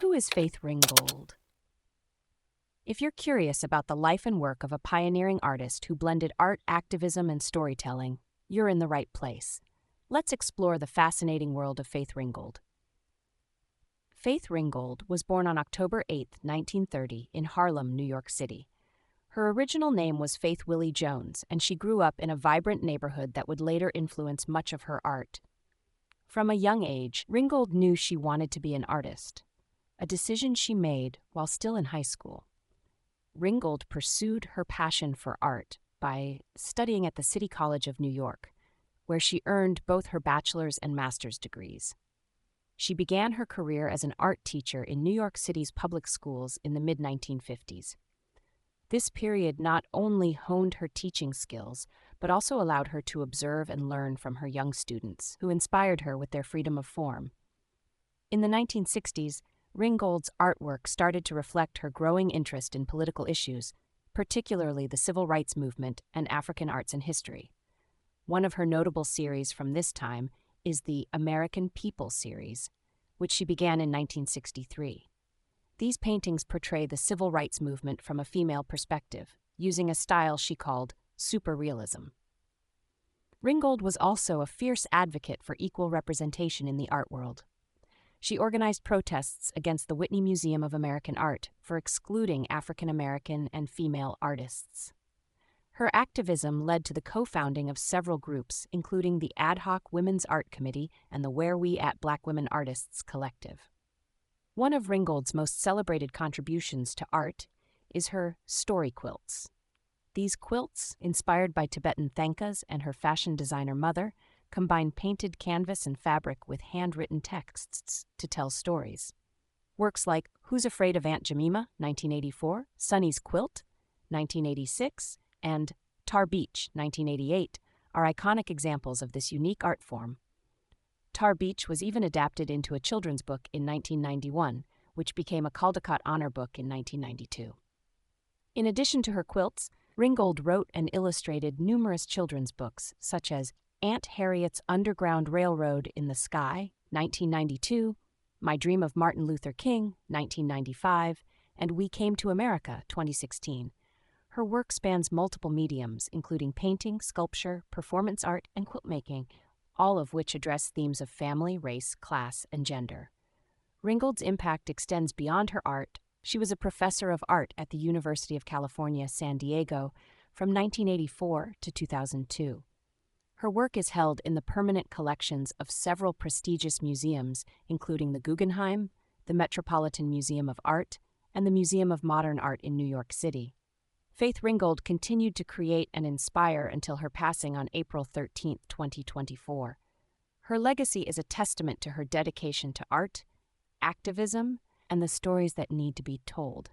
Who is Faith Ringgold? If you're curious about the life and work of a pioneering artist who blended art, activism, and storytelling, you're in the right place. Let's explore the fascinating world of Faith Ringgold. Faith Ringgold was born on October 8, 1930, in Harlem, New York City. Her original name was Faith Willie Jones, and she grew up in a vibrant neighborhood that would later influence much of her art. From a young age, Ringgold knew she wanted to be an artist, a decision she made while still in high school. Ringgold pursued her passion for art by studying at the City College of New York, where she earned both her bachelor's and master's degrees. She began her career as an art teacher in New York City's public schools in the mid-1950s. This period not only honed her teaching skills, but also allowed her to observe and learn from her young students, who inspired her with their freedom of form. In the 1960s, Ringgold's artwork started to reflect her growing interest in political issues, particularly the civil rights movement and African arts and history. One of her notable series from this time is the American People series, which she began in 1963. These paintings portray the civil rights movement from a female perspective, using a style she called superrealism. Ringgold was also a fierce advocate for equal representation in the art world. She organized protests against the Whitney Museum of American Art for excluding African American and female artists. Her activism led to the co-founding of several groups, including the Ad Hoc Women's Art Committee and the Where We At Black Women Artists Collective. One of Ringgold's most celebrated contributions to art is her story quilts. These quilts, inspired by Tibetan thankas and her fashion designer mother, combine painted canvas and fabric with handwritten texts to tell stories. Works like Who's Afraid of Aunt Jemima, 1984, Sonny's Quilt, 1986, and Tar Beach, 1988, are iconic examples of this unique art form. Tar Beach was even adapted into a children's book in 1991, which became a Caldecott Honor Book in 1992. In addition to her quilts, Ringgold wrote and illustrated numerous children's books, such as Aunt Harriet's Underground Railroad in the Sky, 1992, My Dream of Martin Luther King, 1995, and We Came to America, 2016. Her work spans multiple mediums, including painting, sculpture, performance art, and quilt making, all of which address themes of family, race, class, and gender. Ringgold's impact extends beyond her art. She was a professor of art at the University of California, San Diego, from 1984 to 2002. Her work is held in the permanent collections of several prestigious museums, including the Guggenheim, the Metropolitan Museum of Art, and the Museum of Modern Art in New York City. Faith Ringgold continued to create and inspire until her passing on April 13, 2024. Her legacy is a testament to her dedication to art, activism, and the stories that need to be told.